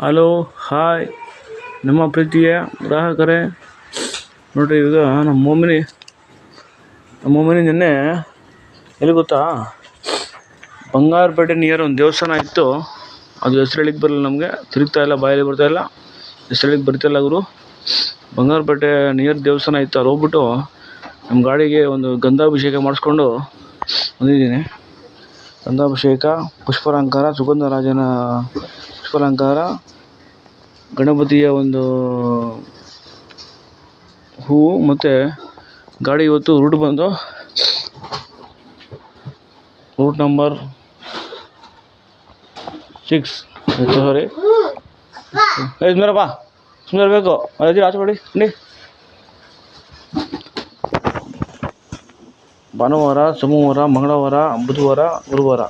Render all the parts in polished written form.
Hello, hi ನಮ್ಮ ಪ್ರೀತಿಯ ಗ್ರಾಹಕರೇ. ನೋಡಿರಿ, ಈಗ ನಮ್ಮ ಮೊಮ್ಮನಿ ನಿನ್ನೆ ಎಲ್ಲಿ ಗೊತ್ತಾ, ಬಂಗಾರಪೇಟೆ ನಿಯರ್ ಒಂದು ದೇವಸ್ಥಾನ ಇತ್ತು. ಅದು ಹೆಸರು ಹೇಳಿಕ್ಕೆ ಬರಲ್ಲ, ನಮಗೆ ತಿರುಗ್ತಾ ಇಲ್ಲ, ಬಾಯಲ್ಲಿ ಬರ್ತಾಯಿಲ್ಲ, ಹೆಸರು ಹೇಳಿಕ್ಕೆ ಬರ್ತಾಯಿಲ್ಲ ಗುರು. ಬಂಗಾರಪೇಟೆ ನಿಯರ್ ದೇವಸ್ಥಾನ ಇತ್ತು. ಅಲ್ಲಿ ಹೋಗ್ಬಿಟ್ಟು ನಮ್ಮ ಗಾಡಿಗೆ ಒಂದು ಗಂಧಾಭಿಷೇಕ ಮಾಡಿಸ್ಕೊಂಡು ಬಂದಿದ್ದೀನಿ. ಗಂಧಾಭಿಷೇಕ, ಪುಷ್ಪಾಲಂಕಾರ, ಸುಗಂಧರಾಜನ ಪುಷ್ಪಾಲಂಕಾರ, ಗಣಪತಿಯ ಒಂದು ಹೂವು, ಮತ್ತು ಗಾಡಿ ಇವತ್ತು ರೂಟ್ ಬಂದು ರೂಟ್ ನಂಬರ್ 6. ಸಾರಿ, ಸುಮ್ಮನೆ ಸುಮ್ಮನೆ ಬೇಕು ಅದೇ ಆಚೆ ಮಾಡಿ ಭಾನುವಾರ, ಸೋಮವಾರ, ಮಂಗಳವಾರ, ಬುಧವಾರ, ಗುರುವಾರ.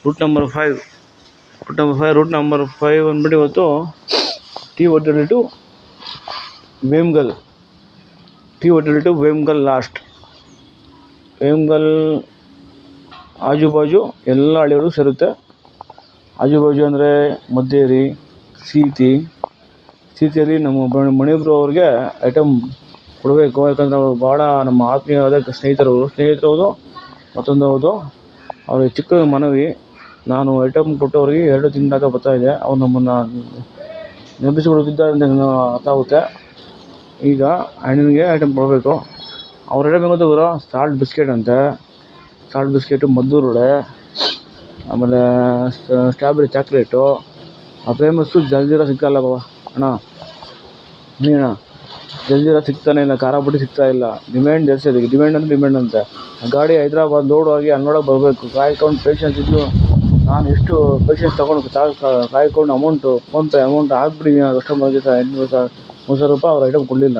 ರೂಟ್ ನಂಬರ್ 5 ರೂಟ್ ನಂಬರ್ 5 ಅಂದ್ಬಿಟ್ಟು ಇವತ್ತು T122 ವೇಮ್ಗಲ್ ಲಾಸ್ಟ್. ವೇಮ್ಗಲ್ ಆಜು ಬಾಜು ಎಲ್ಲ ಹಳ್ಳಿಗಳು ಸೇರುತ್ತೆ. ಆಜು ಬಾಜು ಅಂದರೆ ಮದ್ದೇರಿ, ಸೀತಿಯಲ್ಲಿ ನಮ್ಮ ಮಣಿಬ್ರು ಅವ್ರಿಗೆ ಐಟಮ್ ಕೊಡಬೇಕು. ಯಾಕಂದರೆ ಅವರು ಭಾಳ ನಮ್ಮ ಆತ್ಮೀಯವಾದ ಸ್ನೇಹಿತರು ಹೌದು, ಮತ್ತೊಂದು ಹೌದು. ಅವ್ರಿಗೆ ಚಿಕ್ಕ ಮನವಿ, ನಾನು ಐಟಮ್ ಕೊಟ್ಟವ್ರಿಗೆ 2 ತಿಂಗಳಾಗ ಬರ್ತಾಯಿದೆ. ಅವ್ರು ನಮ್ಮನ್ನು ನೆನಪಿಸಿಕೊಳ್ಳುತ್ತಿದ್ದಾರೆ ಅಂತ ಅರ್ಥ ಆಗುತ್ತೆ. ಈಗ ಅಣ್ಣನಿಗೆ ಐಟಮ್ ಕೊಡಬೇಕು. ಅವ್ರ ಐಟಮ್ ಹೆಂಗೆ ಗೊತ್ತಾ, ಸಾಲ್ಟ್ ಬಿಸ್ಕೆಟ್ ಅಂತೆ, ಸಾಲ್ಟ್ ಬಿಸ್ಕೆಟು, ಮದ್ದೂರು ವಡೆ, ಆಮೇಲೆ ಸ್ಟ್ರಾಬೆರಿ ಚಾಕ್ಲೇಟು. ಆ ಫೇಮಸ್ಸು ಜಲ್ಜೀರಾ ಸಿಗ್ತಾಯಿಲ್ಲ ಬಾಬಾ ಅಣ್ಣ, ಅಣ್ಣ ಜಲ್ಜೀರಾ ಸಿಗ್ತಾನೆ ಇಲ್ಲ, ಖಾರ ಪುಡಿ ಸಿಗ್ತಾ ಇಲ್ಲ. ಡಿಮ್ಯಾಂಡ್ ಜಾಸ್ತಿ, ಅದಕ್ಕೆ ಡಿಮ್ಯಾಂಡ್ ಅಂತೆ. ಗಾಡಿ ಹೈದ್ರಾಬಾದ್ ಲೋಡು ಆಗಿ ಅನ್ಲೋಡಾಗಿ ಬರಬೇಕು. ಕಾಯ್ಕೊಂಡು ಪೇಷನ್ಸ್ ಇದ್ದು ನಾನು ಎಷ್ಟು ಪೇಷನ್ಸ್ ತೊಗೊಂಡು ಕಾಯ್ಕೊಂಡು ಫೋನ್ಪೇ ಅಮೌಂಟ್ ಹಾಕ್ಬಿಟ್ಟಿದ್ದೀನಿ ಕಸ್ಟಮರ್ ಜೊತೆ. 800-300 ರೂಪಾಯಿ ಅವ್ರು ಐಟಮ್ ಕೊಡಲಿಲ್ಲ.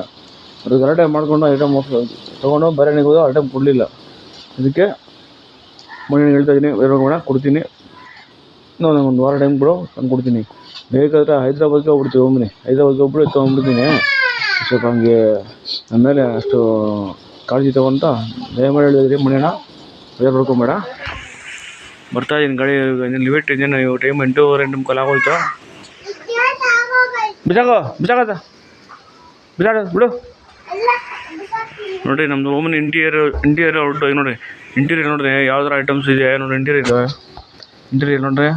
ಅದು ಗಲಾಟೆ ಮಾಡಿಕೊಂಡು ಐಟಮ್ ತೊಗೊಂಡು ಬರೆಣಿಗೆ ಹೋದ, ಐಟಮ್ ಕೊಡಲಿಲ್ಲ. ಅದಕ್ಕೆ ಮನೆ ಹೇಳ್ತಾಯಿದ್ದೀನಿ, ಬೇರೆ ಕೊಡ್ತೀನಿ, ಇನ್ನೊಂದು 1 ವಾರ ಟೈಮ್ ಬಿಡು, ತಂದು ಕೊಡ್ತೀನಿ. ಬೇಕಾದರೆ ಹೈದ್ರಾಬಾದ್ಗೆ ಹೋಗ್ಬಿಡ್ತೀವಿ, ಹೈದ್ರಾಬಾದ್ಗೆ ಹೋಗ್ಬಿಟ್ಟು ತೊಗೊಂಡ್ಬಿಡ್ತೀನಿ. ಸ್ವಲ್ಪ ಹಂಗೆ ಆಮೇಲೆ ಅಷ್ಟು ಕಾಳಜಿ ತೊಗೊಂತ ದಯಮಾಡಿ ಹೇಳಿದ್ರಿ ಮನೆಯಣ್ಣ, ಬೇರೆ ಬರ್ಕೊಂಬೇಡ. ಬರ್ತಾಯಿದ್ದೀನಿ ಗಾಡಿ ಲಿಮಿಟ್ ಇನ್ನೇನು, ಟೈಮ್ 8:30 ಆಗೋಯ್ತು. ಬಿಸಾಕ ಬಿಡು. ನೋಡಿರಿ, ನಮ್ಮದು ಓಮನ್ ಇಂಟೀರಿಯರ್ ಔಟ್ ನೋಡಿರಿ. ಇಂಟೀರಿಯರ್ ನೋಡಿರಿ ಯಾವ ಥರ ಐಟಮ್ಸ್ ಇದೆ ನೋಡಿ. ಇಂಟೀರಿಯರ್ ನೋಡಿರಿ,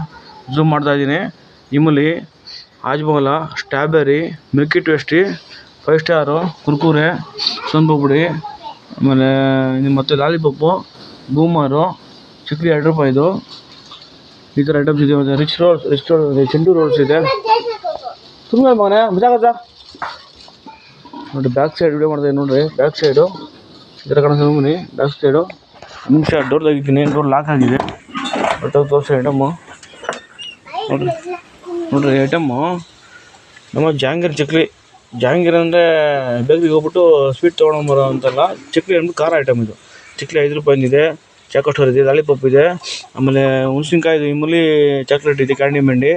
ಝೂಮ್ ಮಾಡ್ತಾಯಿದ್ದೀನಿ. ಇಮಲಿ, ಹಾಜ್ಮೋಲ, ಸ್ಟ್ರಾಬೆರಿ, ಮಿಲ್ಕಿ ಟ್ವಿಸ್ಟಿ, 5 ಸ್ಟಾರು, ಕುರ್ಕುರೆ, ಸೋನ್ಪುಡಿ, ಆಮೇಲೆ ಮತ್ತು ಲಾಲಿಪಾಪು, ಬೂಮರು, ಚಿಕ್ಲಿ 2 ರೂಪಾಯಿದು. ಈ ಥರ ಐಟಮ್ಸ್ ಇದೆ. ಮತ್ತು ರಿಚ್ ರೋಲ್ಸ್ ಚೆಂಡು ರೋಲ್ಸ್ ಇದೆ. ಸುಮ್ಮನೆ ಮಗನೇ ಬಿಸಾಕತ್ತ ನೋಡಿ. ಬ್ಯಾಕ್ ಸೈಡ್ ವಿಡಿಯೋ ಮಾಡ್ತಾಯಿದ್ದೀನಿ ನೋಡಿರಿ. ಬ್ಯಾಕ್ ಸೈಡು ಈ ಥರ ಕಾಣಿಸ್ತೀನಿ. ಬ್ಯಾಕ್ ಸೈಡು ನಿಮಿಷ ಡೋರ್ ತೆಗಿತೀನಿ. ಡೋರ್ ಲಾಕ್ ಆಗಿದೆ. ತೋರಿಸಿ ಐಟಮ್ಮು ನೋಡಿರಿ. ಐಟಮ್ಮು ನಮ್ಮ ಜಹಾಂಗೀರ್ ಅಂದರೆ ಬೇಕ್ರಿಗೆ ಹೋಗ್ಬಿಟ್ಟು ಸ್ವೀಟ್ ತೊಗೊಂಡ್ಬರೋ ಅಂತಲ್ಲ. ಚಕ್ಲಿ ಅಂದ್ಬಿಟ್ಟು ಖಾರ ಐಟಮ್ ಇದು. ಚಕ್ಲಿ 5 ರೂಪಾಯಿಂದಿದೆ. ಚಾಕೋಸ್ಟರ್ ಇದೆ, ಲಾಲಿಪಾಪ್ ಇದೆ, ಆಮೇಲೆ ಹುಣಸಿನ್ಕಾಯಿದು ಇಮಲಿ ಚಾಕ್ಲೇಟ್ ಇದೆ, ಕ್ಯಾಂಡಿ ಮಂಡಿ,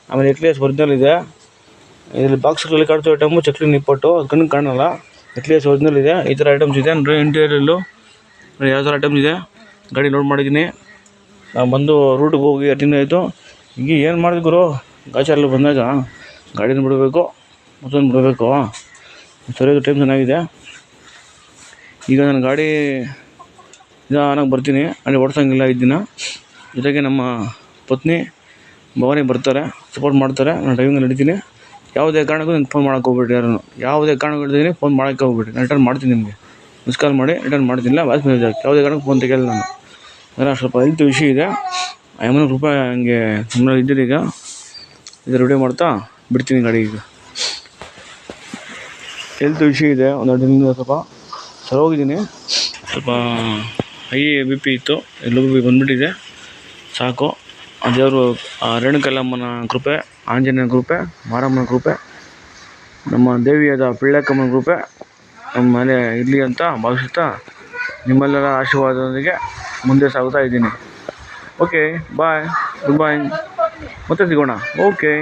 ಆಮೇಲೆ ಎಕ್ಲೇಸ್ ಒರಿಜಿನಲ್ ಇದೆ. ಇದರಲ್ಲಿ ಬಾಕ್ಸ್ಗಳಲ್ಲಿ ಕಾಡ್ತೋ ಐಟಮು ಚಕ್ಲಿ ನಿಪ್ಪಟ್ಟು, ಅದು ಕಣ್ಣಿಗೆ ಕಾಣಲ್ಲ. ಎಕ್ಲೇಸ್ ಒರಿಜಿನಲ್ ಇದೆ. ಈ ಥರ ಐಟಮ್ಸ್ ಇದೆ ಅಂದರೆ ಇಂಟೀರಿಯಲ್ಲು ಯಾವ ಥರ ಐಟಮ್ಸ್ ಇದೆ. ಗಾಡಿ ಲೋಡ್ ಮಾಡಿದ್ದೀನಿ. ನಾವು ಬಂದು ರೂಟಿಗೆ ಹೋಗಿ 2 ದಿನ ಆಯಿತು. ಈಗ ಏನು ಮಾಡಿದೆ ಗುರು, ಗಾಚಾರಲ್ಲಿ ಬಂದಾಗ ಗಾಡಿನ ಬಿಡಬೇಕು, ಮತ್ತೊಂದು ಬಿಡಬೇಕು. ಸರಿಯಾದ ಟೈಮ್ ಚೆನ್ನಾಗಿದೆ. ಈಗ ನನ್ನ ಗಾಡಿ ನಿಧಾನಾಗಿ ಬರ್ತೀನಿ, ಅಲ್ಲಿ ಓಡಿಸೋಂಗಿಲ್ಲ 5 ದಿನ. ಜೊತೆಗೆ ನಮ್ಮ ಪತ್ನಿ ಭವಾನಿ ಬರ್ತಾರೆ, ಸಪೋರ್ಟ್ ಮಾಡ್ತಾರೆ. ನಾನು ಡ್ರೈವಿಂಗಲ್ಲಿ ನಡೀತೀನಿ. ಯಾವುದೇ ಕಾರಣಕ್ಕೂ ನನಗೆ ಫೋನ್ ಮಾಡೋಕ್ಕೆ ಹೋಗ್ಬಿಟ್ಟು, ಯಾರನ್ನು ಯಾವುದೇ ಕಾರಣಕ್ಕೂ ಹೇಳ್ತಿದ್ದೀನಿ, ಫೋನ್ ಮಾಡೋಕ್ಕೆ ಹೋಗ್ಬಿಟ್ಟು. ನಾನು ರಿಟರ್ನ್ ಮಾಡ್ತೀನಿ, ನಿಮಗೆ ಮಿಸ್ ಕಾಲ್ ಮಾಡಿ ರಿಟರ್ನ್ ಮಾಡ್ತೀನಿಲ್ಲ. ವಾಯ್ಸ್ ಮೆಸೇಜ್ ಹಾಕಿ. ಯಾವುದೇ ಕಾರಣಕ್ಕೂ ಫೋನ್ ತೆಗೆಯಲ್ಲ ನಾನು. ಅದರ ಸ್ವಲ್ಪ ಹೆಲ್ತ್ ವಿಷಯ ಇದೆ. 500 ರೂಪಾಯಿ ಹಂಗೆ ಸುಮ್ಮನೆ ಇದ್ದೀರಿ. ಈಗ ಇದರ ವಿಡಿಯೋ ಮಾಡ್ತಾ ಬಿಡ್ತೀನಿ ಗಾಡಿ. ಈಗ ಹೆಲ್ತ್ ವಿಷಯ ಇದೆ. ಒಂದು 2 ದಿನದಿಂದ ಸ್ವಲ್ಪ ಸರೋಗಿದ್ದೀನಿ. ಸ್ವಲ್ಪ ಹೈ BP ಇತ್ತು, ಲೋ BP ಬಂದುಬಿಟ್ಟಿದೆ. ಸಾಕು. ದೇವರು ರೇಣುಕಲ್ಲಮ್ಮನ ಕೃಪೆ, ಆಂಜನೇಯನ ಕೃಪೆ, ಮಾರಮ್ಮನ ಕೃಪೆ, ನಮ್ಮ ದೇವಿಯಾದ ಪಿಳ್ಳಕ್ಕಮ್ಮನ ಕೃಪೆ ನಮ್ಮ ಮೇಲೆ ಇರಲಿ ಅಂತ ಭಾವಿಸುತ್ತಾ ನಿಮ್ಮೆಲ್ಲರ ಆಶೀರ್ವಾದದೊಂದಿಗೆ ಮುಂದೆ ಸಾಗುತ್ತಾ ಇದ್ದೀನಿ. ಓಕೆ, ಬಾಯ್, ಗುಡ್ ಬಾಯ್, ಮತ್ತೆ ಸಿಗೋಣ. ಓಕೆ.